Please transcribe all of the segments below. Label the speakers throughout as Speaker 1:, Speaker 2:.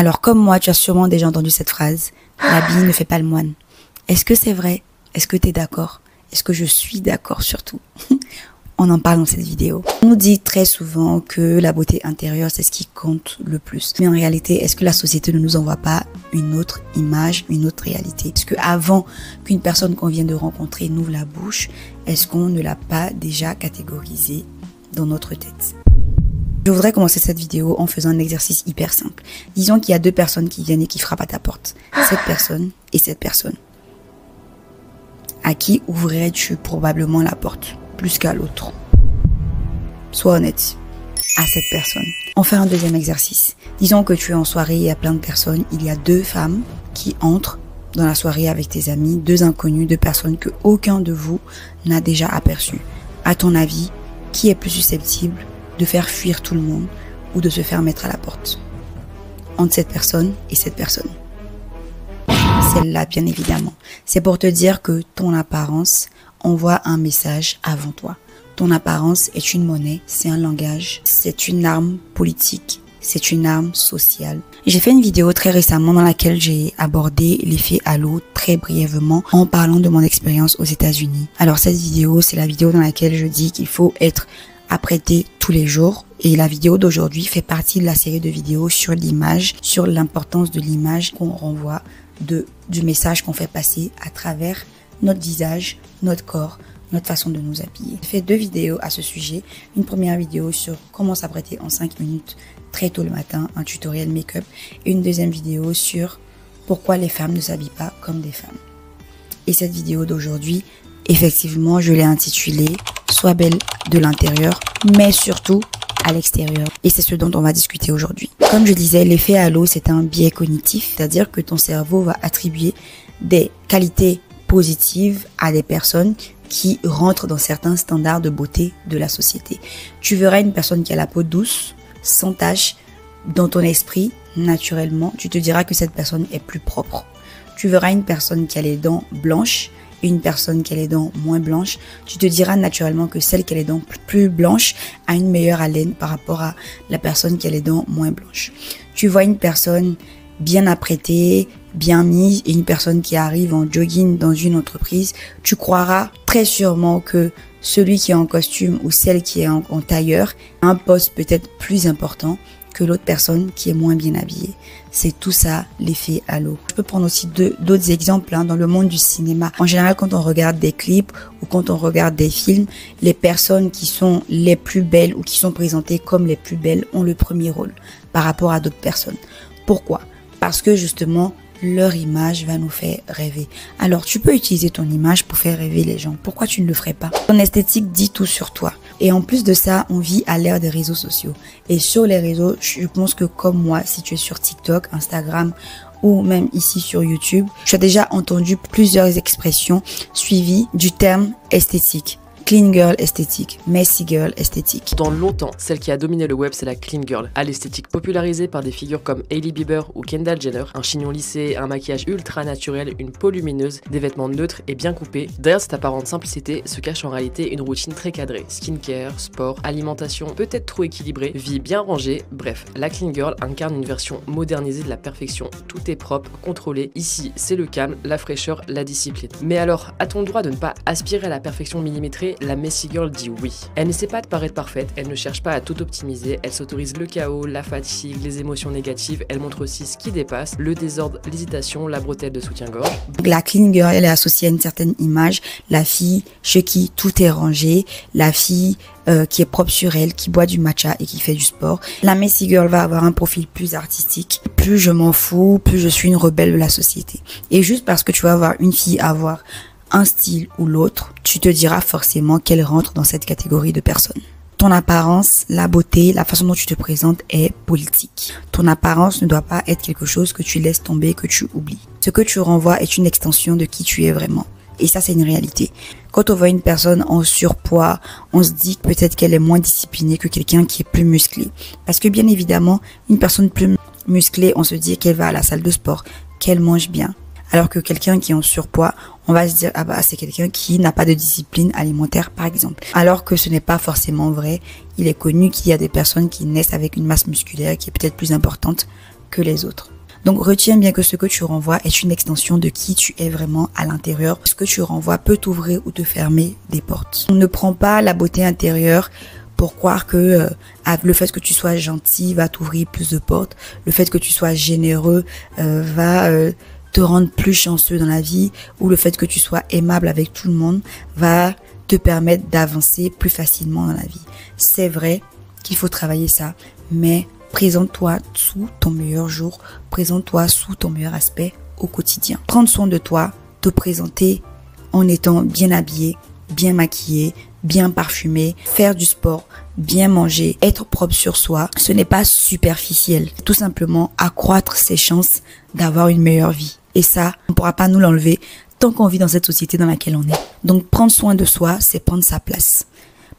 Speaker 1: Alors comme moi, tu as sûrement déjà entendu cette phrase, l'habit ne fait pas le moine. Est-ce que c'est vrai? Est-ce que tu es d'accord? Est-ce que je suis d'accord surtout? On en parle dans cette vidéo. On nous dit très souvent que la beauté intérieure, c'est ce qui compte le plus. Mais en réalité, est-ce que la société ne nous envoie pas une autre image, une autre réalité? Est-ce qu'avant qu'une personne qu'on vient de rencontrer nous ouvre la bouche, est-ce qu'on ne l'a pas déjà catégorisée dans notre tête? Je voudrais commencer cette vidéo en faisant un exercice hyper simple. Disons qu'il y a deux personnes qui viennent et qui frappent à ta porte. Cette personne et cette personne. À qui ouvrirais-tu probablement la porte plus qu'à l'autre? Sois honnête. À cette personne. On fait un deuxième exercice. Disons que tu es en soirée, il y a plein de personnes. Il y a deux femmes qui entrent dans la soirée avec tes amis. Deux inconnus, deux personnes que aucun de vous n'a déjà aperçues. À ton avis, qui est plus susceptible de faire fuir tout le monde ou de se faire mettre à la porte? Entre cette personne et cette personne. Celle-là, bien évidemment. C'est pour te dire que ton apparence envoie un message avant toi. Ton apparence est une monnaie, c'est un langage, c'est une arme politique, c'est une arme sociale. J'ai fait une vidéo très récemment dans laquelle j'ai abordé l'effet halo très brièvement en parlant de mon expérience aux États-Unis. Alors cette vidéo, c'est la vidéo dans laquelle je dis qu'il faut être apprêté tous les jours. Et la vidéo d'aujourd'hui fait partie de la série de vidéos sur l'image, sur l'importance de l'image qu'on renvoie, du message qu'on fait passer à travers notre visage, notre corps, notre façon de nous habiller. J'ai fait deux vidéos à ce sujet. Une première vidéo sur comment s'apprêter en 5 minutes très tôt le matin, un tutoriel make-up. Et une deuxième vidéo sur pourquoi les femmes ne s'habillent pas comme des femmes. Et cette vidéo d'aujourd'hui, effectivement, je l'ai intitulée « Sois belle de l'intérieur, mais surtout à l'extérieur ». Et c'est ce dont on va discuter aujourd'hui. Comme je disais, l'effet halo, c'est un biais cognitif, c'est-à-dire que ton cerveau va attribuer des qualités positives à des personnes qui rentrent dans certains standards de beauté de la société. Tu verras une personne qui a la peau douce, sans tache, dans ton esprit, naturellement, tu te diras que cette personne est plus propre. Tu verras une personne qui a les dents blanches, une personne qui a les dents moins blanches, tu te diras naturellement que celle qui a les dents plus blanches a une meilleure haleine par rapport à la personne qui a les dents moins blanches. Tu vois une personne bien apprêtée, bien mise, et une personne qui arrive en jogging dans une entreprise, tu croiras très sûrement que celui qui est en costume ou celle qui est en tailleur a un poste peut-être plus important que l'autre personne qui est moins bien habillée. C'est tout ça l'effet halo. Je peux prendre aussi d'autres exemples dans le monde du cinéma. En général, quand on regarde des clips ou quand on regarde des films, les personnes qui sont les plus belles ou qui sont présentées comme les plus belles ont le premier rôle par rapport à d'autres personnes. Pourquoi? Parce que justement, leur image va nous faire rêver. Alors, tu peux utiliser ton image pour faire rêver les gens. Pourquoi tu ne le ferais pas? Ton esthétique dit tout sur toi. Et en plus de ça, on vit à l'ère des réseaux sociaux. Et sur les réseaux, je pense que comme moi, si tu es sur TikTok, Instagram ou même ici sur YouTube, tu as déjà entendu plusieurs expressions suivies du terme esthétique. Clean girl esthétique, messy girl esthétique.
Speaker 2: Pendant longtemps, celle qui a dominé le web, c'est la clean girl, à l'esthétique popularisée par des figures comme Hailey Bieber ou Kendall Jenner. Un chignon lissé, un maquillage ultra naturel, une peau lumineuse, des vêtements neutres et bien coupés. Derrière cette apparente simplicité se cache en réalité une routine très cadrée. Skincare, sport, alimentation peut-être trop équilibrée, vie bien rangée. Bref, la clean girl incarne une version modernisée de la perfection. Tout est propre, contrôlé. Ici, c'est le calme, la fraîcheur, la discipline. Mais alors, a-t-on le droit de ne pas aspirer à la perfection millimétrée? La messy girl dit oui. Elle ne sait pas de paraître parfaite, elle ne cherche pas à tout optimiser, elle s'autorise le chaos, la fatigue, les émotions négatives, elle montre aussi ce qui dépasse, le désordre, l'hésitation, la bretelle de soutien-gorge.
Speaker 1: La clean girl, elle est associée à une certaine image, la fille chez qui tout est rangé, la fille qui est propre sur elle, qui boit du matcha et qui fait du sport. La messy girl va avoir un profil plus artistique. Plus je m'en fous, plus je suis une rebelle de la société. Et juste parce que tu vas avoir une fille avoir un style ou l'autre, tu te diras forcément qu'elle rentre dans cette catégorie de personnes. Ton apparence, la beauté, la façon dont tu te présentes est politique. Ton apparence ne doit pas être quelque chose que tu laisses tomber, que tu oublies. Ce que tu renvoies est une extension de qui tu es vraiment. Et ça, c'est une réalité. Quand on voit une personne en surpoids, on se dit peut-être qu'elle est moins disciplinée que quelqu'un qui est plus musclé. Parce que bien évidemment, une personne plus musclée, on se dit qu'elle va à la salle de sport, qu'elle mange bien. Alors que quelqu'un qui est en surpoids, on va se dire, ah bah, c'est quelqu'un qui n'a pas de discipline alimentaire, par exemple. Alors que ce n'est pas forcément vrai. Il est connu qu'il y a des personnes qui naissent avec une masse musculaire qui est peut-être plus importante que les autres. Donc retiens bien que ce que tu renvoies est une extension de qui tu es vraiment à l'intérieur. Ce que tu renvoies peut t'ouvrir ou te fermer des portes. On ne prend pas la beauté intérieure pour croire que le fait que tu sois gentil va t'ouvrir plus de portes. Le fait que tu sois généreux va te rendre plus chanceux dans la vie. Ou le fait que tu sois aimable avec tout le monde va te permettre d'avancer plus facilement dans la vie. C'est vrai qu'il faut travailler ça, mais présente-toi sous ton meilleur jour, présente-toi sous ton meilleur aspect au quotidien. Prendre soin de toi, te présenter en étant bien habillé, bien maquillé, bien parfumé, faire du sport, bien manger, être propre sur soi, ce n'est pas superficiel. Tout simplement accroître ses chances d'avoir une meilleure vie. Et ça, on ne pourra pas nous l'enlever tant qu'on vit dans cette société dans laquelle on est. Donc prendre soin de soi, c'est prendre sa place.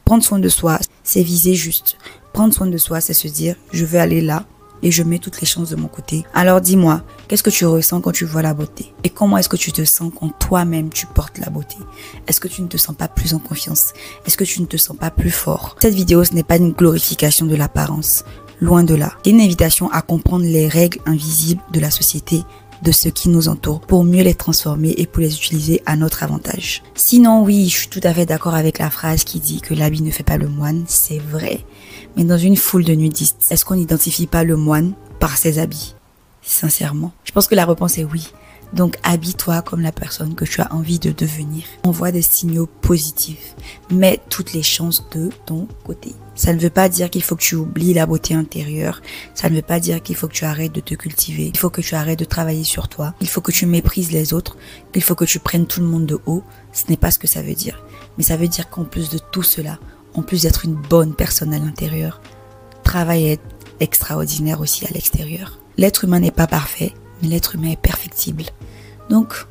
Speaker 1: Prendre soin de soi, c'est viser juste. Prendre soin de soi, c'est se dire, je vais aller là et je mets toutes les chances de mon côté. Alors dis-moi, qu'est-ce que tu ressens quand tu vois la beauté? Et comment est-ce que tu te sens quand toi-même tu portes la beauté? Est-ce que tu ne te sens pas plus en confiance? Est-ce que tu ne te sens pas plus fort? Cette vidéo, ce n'est pas une glorification de l'apparence. Loin de là. C'est une invitation à comprendre les règles invisibles de la société, de ce qui nous entoure, pour mieux les transformer et pour les utiliser à notre avantage. Sinon, oui, je suis tout à fait d'accord avec la phrase qui dit que l'habit ne fait pas le moine, c'est vrai. Mais dans une foule de nudistes, est-ce qu'on n'identifie pas le moine par ses habits? Sincèrement, je pense que la réponse est oui. Donc habille-toi comme la personne que tu as envie de devenir. Envoie des signaux positifs. Mets toutes les chances de ton côté. Ça ne veut pas dire qu'il faut que tu oublies la beauté intérieure. Ça ne veut pas dire qu'il faut que tu arrêtes de te cultiver. Il faut que tu arrêtes de travailler sur toi. Il faut que tu méprises les autres. Il faut que tu prennes tout le monde de haut. Ce n'est pas ce que ça veut dire. Mais ça veut dire qu'en plus de tout cela, en plus d'être une bonne personne à l'intérieur, travaille à être extraordinaire aussi à l'extérieur. L'être humain n'est pas parfait, mais l'être humain est perfectible. Donc,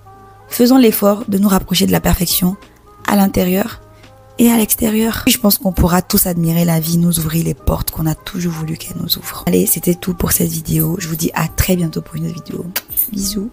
Speaker 1: faisons l'effort de nous rapprocher de la perfection à l'intérieur et à l'extérieur. Je pense qu'on pourra tous admirer la vie nous ouvrir les portes qu'on a toujours voulu qu'elle nous ouvre. Allez, c'était tout pour cette vidéo. Je vous dis à très bientôt pour une autre vidéo. Bisous.